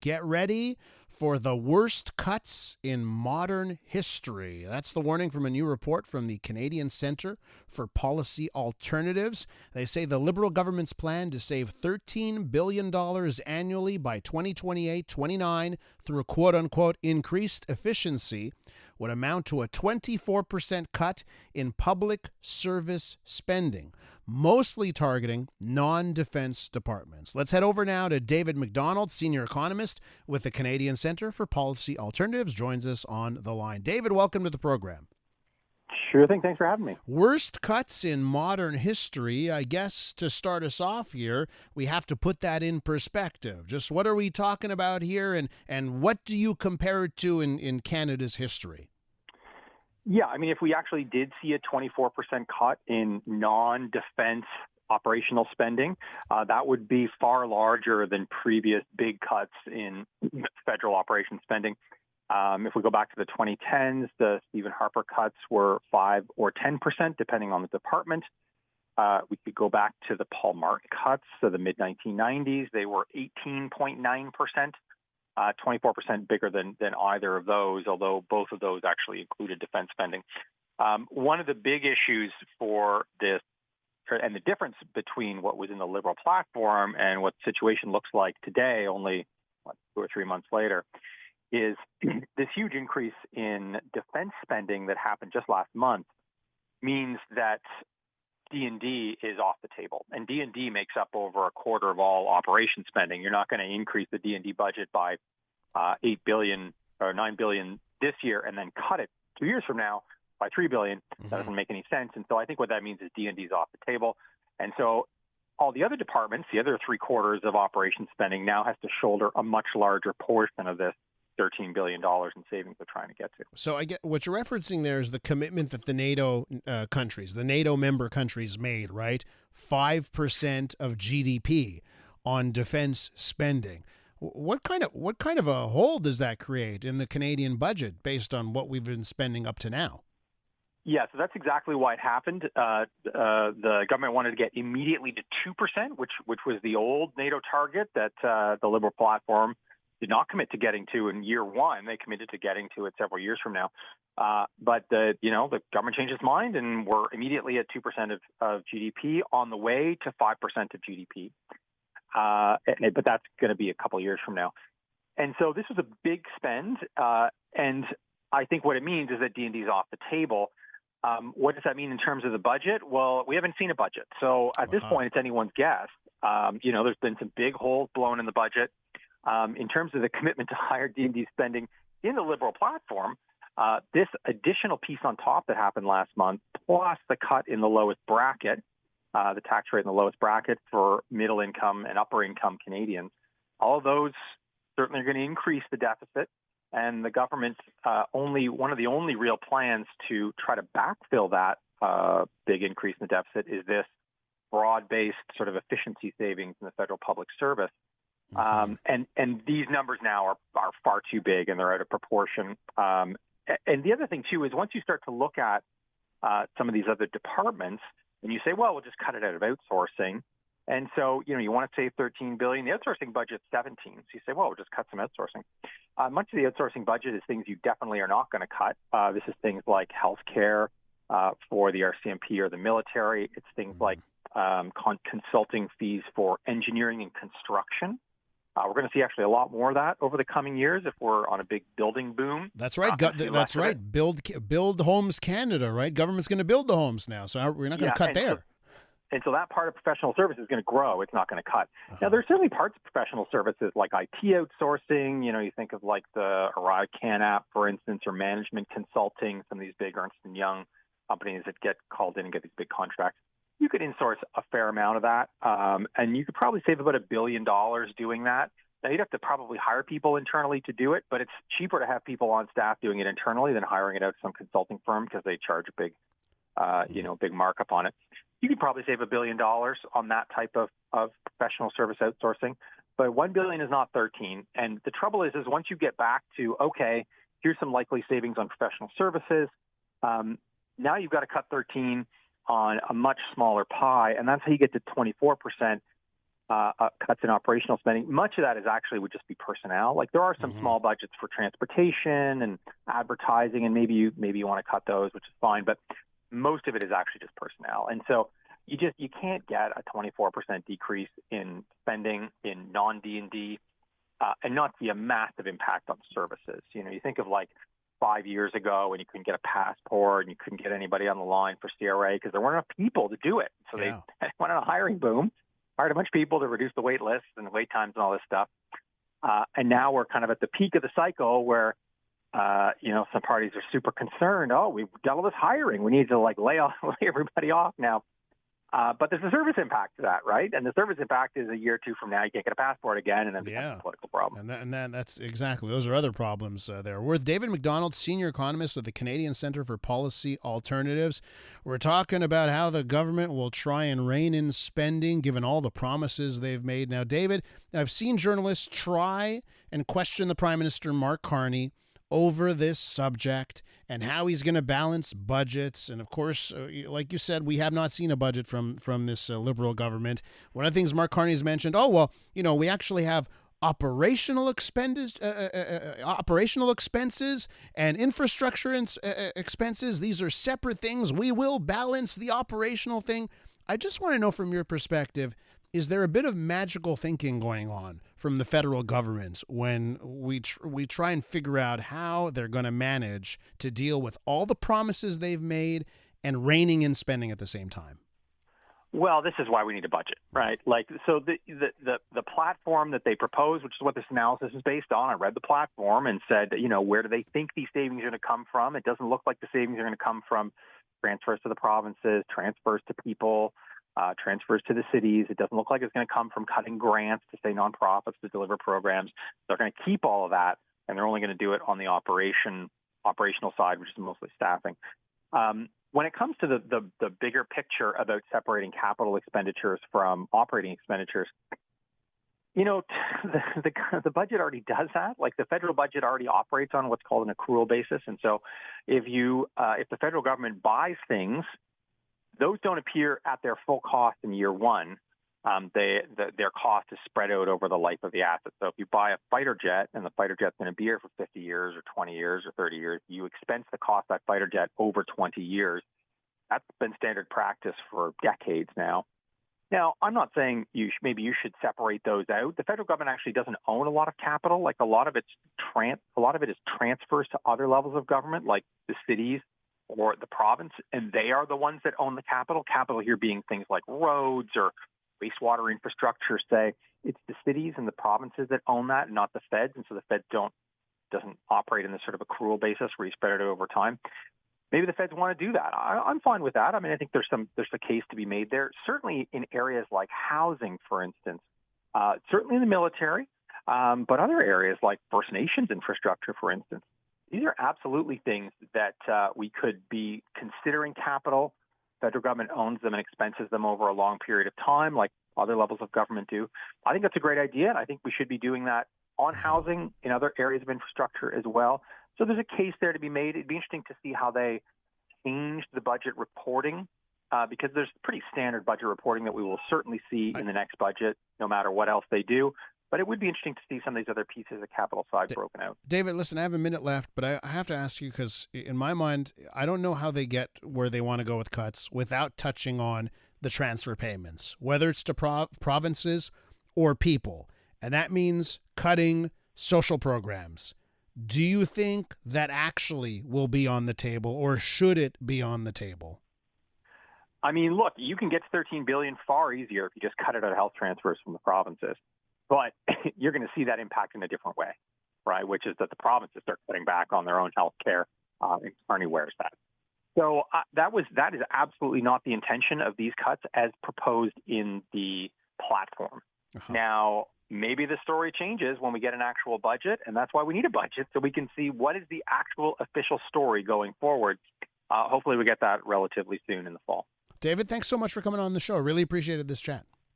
Get ready for the worst cuts in modern history. That's the warning from a new report from the Canadian Centre for Policy Alternatives. They say the Liberal government's plan to save $13 billion annually by 2028-29 through quote-unquote increased efficiency would amount to a 24% cut in public service spending, mostly targeting non-defense departments. Let's head over now to David MacDonald, senior economist with the Canadian Centre for Policy Alternatives, joins us on the line. David, welcome to the program. Sure thing. Thanks for having me. Worst cuts in modern history. I guess to start us off here, we have to put that in perspective. Just what are we talking about here, and what do you compare it to in Canada's history? Yeah, I mean, if we actually did see a 24% cut in non-defense operational spending, that would be far larger than previous big cuts in federal operation spending. If we go back to the 2010s, the Stephen Harper cuts were 5 or 10%, depending on the department. We could go back to the Paul Martin cuts, so the mid-1990s. They were 18.9%, 24% bigger than either of those, although both of those actually included defense spending. One of the big issues for this, and the difference between what was in the Liberal platform and what the situation looks like today, only 2 or 3 months later, is this huge increase in defense spending that happened just last month means that D&D is off the table. And D&D makes up over a quarter of all operation spending. You're not going to increase the D&D budget by $8 billion or $9 billion this year and then cut it 2 years from now by $3 billion. That doesn't make any sense. And so I think what that means is D&D is off the table. And so all the other departments, the other 3/4 of operation spending, now has to shoulder a much larger portion of this $13 billion in savings they're trying to get to. So I get what you're referencing there is the commitment that the NATO countries, the NATO member countries made, right? 5% of GDP on defense spending. What kind of a hole does that create in the Canadian budget based on what we've been spending up to now? Yeah, so that's exactly why it happened. The government wanted to get immediately to 2%, which was the old NATO target that the Liberal platform did not commit to getting to in year one. They committed to getting to it several years from now. But the government changed its mind, and we're immediately at 2% of GDP on the way to 5% of GDP. But that's going to be a couple of years from now. And so this was a big spend. And I think what it means is that D&D is off the table. What does that mean in terms of the budget? Well, we haven't seen a budget. So at this point, it's anyone's guess. There's been some big holes blown in the budget. In terms of the commitment to higher D&D spending in the Liberal platform, this additional piece on top that happened last month, plus the cut in the lowest bracket, the tax rate in the lowest bracket for middle income and upper income Canadians, all of those certainly are going to increase the deficit. And the government's one of the only real plans to try to backfill that big increase in the deficit is this broad-based sort of efficiency savings in the federal public service. And these numbers now are far too big, and they're out of proportion. And the other thing, too, is once you start to look at some of these other departments, and you say, well, we'll just cut it out of outsourcing. And so, you want to save $13 billion. The outsourcing budget's $17. So you say, well, we'll just cut some outsourcing. Much of the outsourcing budget is things you definitely are not going to cut. This is things like healthcare for the RCMP or the military. It's things like consulting fees for engineering and construction. We're going to see actually a lot more of that over the coming years if we're on a big building boom. That's right. That's right. Build Homes Canada, right? Government's going to build the homes now, so we're not going to cut there. And so that part of professional services is going to grow. It's not going to cut. Now, there's certainly parts of professional services like IT outsourcing. You think of like the Arrive Can app, for instance, or management consulting, some of these big Ernst & Young companies that get called in and get these big contracts. You could insource a fair amount of that, and you could probably save about $1 billion doing that. Now, you'd have to probably hire people internally to do it, but it's cheaper to have people on staff doing it internally than hiring it out to some consulting firm because they charge a big, big markup on it. You could probably save $1 billion on that type of professional service outsourcing, but $1 billion is not 13. And the trouble is once you get back to, okay, here's some likely savings on professional services, now you've got to cut 13 on a much smaller pie, and that's how you get to 24%. cuts in operational spending. Much of that is actually would just be personnel. Like there are some small budgets for transportation and advertising, and maybe you want to cut those, which is fine. But most of it is actually just personnel. And so you can't get a 24% decrease in spending in non-D&D and not see a massive impact on services. You think of like 5 years ago when you couldn't get a passport and you couldn't get anybody on the line for CRA because there weren't enough people to do it. So they went on a hiring boom, hired a bunch of people to reduce the wait lists and the wait times and all this stuff. And now we're kind of at the peak of the cycle where some parties are super concerned. Oh, we've done all this hiring. We need to lay everybody off now. But there's a service impact to that, right? And the service impact is a year or two from now, you can't get a passport again, and then becomes a political problem. And that's exactly, those are other problems there. We're with David MacDonald, senior economist with the Canadian Centre for Policy Alternatives. We're talking about how the government will try and rein in spending, given all the promises they've made. Now, David, I've seen journalists try and question the Prime Minister, Mark Carney, over this subject and how he's going to balance budgets. And of course, like you said, we have not seen a budget from this Liberal government. One of the things Mark Carney has mentioned, we actually have operational expenses and infrastructure expenses. These are separate things. We will balance the operational thing. I just want to know from your perspective, is there a bit of magical thinking going on from the federal government when we try and figure out how they're going to manage to deal with all the promises they've made and reining in spending at the same time? Well, this is why we need a budget, right? So the platform that they propose, which is what this analysis is based on, I read the platform and said, where do they think these savings are going to come from? It doesn't look like the savings are going to come from transfers to the provinces, transfers to people, transfers to the cities. It doesn't look like it's going to come from cutting grants to, say, nonprofits to deliver programs. They're going to keep all of that, and they're only going to do it on the operational side, which is mostly staffing. When it comes to the bigger picture about separating capital expenditures from operating expenditures, the budget already does that. Like the federal budget already operates on what's called an accrual basis, and so if the federal government buys things, those don't appear at their full cost in year one. Their cost is spread out over the life of the asset. So if you buy a fighter jet and the fighter jet's going to be here for 50 years or 20 years or 30 years, you expense the cost of that fighter jet over 20 years. That's been standard practice for decades now. Now, I'm not saying maybe you should separate those out. The federal government actually doesn't own a lot of capital. Like a lot of it is transfers to other levels of government, like the cities or the province, and they are the ones that own the capital. Capital here being things like roads or wastewater infrastructure. Say it's the cities and the provinces that own that, not the feds, and so the feds doesn't operate in this sort of accrual basis where you spread it over time. Maybe the feds want to do that. I'm fine with that. I mean, I think there's a case to be made there. Certainly in areas like housing, for instance, certainly in the military, but other areas like First Nations infrastructure, for instance. These are absolutely things that we could be considering capital. Federal government owns them and expenses them over a long period of time, like other levels of government do. I think that's a great idea, and I think we should be doing that on housing, in other areas of infrastructure as well. So there's a case there to be made. It'd be interesting to see how they change the budget reporting, because there's pretty standard budget reporting that we will certainly see in the next budget, no matter what else they do. But it would be interesting to see some of these other pieces of the capital side broken out. David, listen, I have a minute left, but I have to ask you because in my mind, I don't know how they get where they want to go with cuts without touching on the transfer payments, whether it's to provinces or people. And that means cutting social programs. Do you think that actually will be on the table, or should it be on the table? I mean, look, you can get to $13 billion far easier if you just cut it out of health transfers from the provinces. But you're going to see that impact in a different way, right? Which is that the provinces start cutting back on their own health care, and Carney wears that. So that is absolutely not the intention of these cuts as proposed in the platform. Now, maybe the story changes when we get an actual budget, and that's why we need a budget, so we can see what is the actual official story going forward. Hopefully we get that relatively soon in the fall. David, thanks so much for coming on the show. Really appreciated this chat.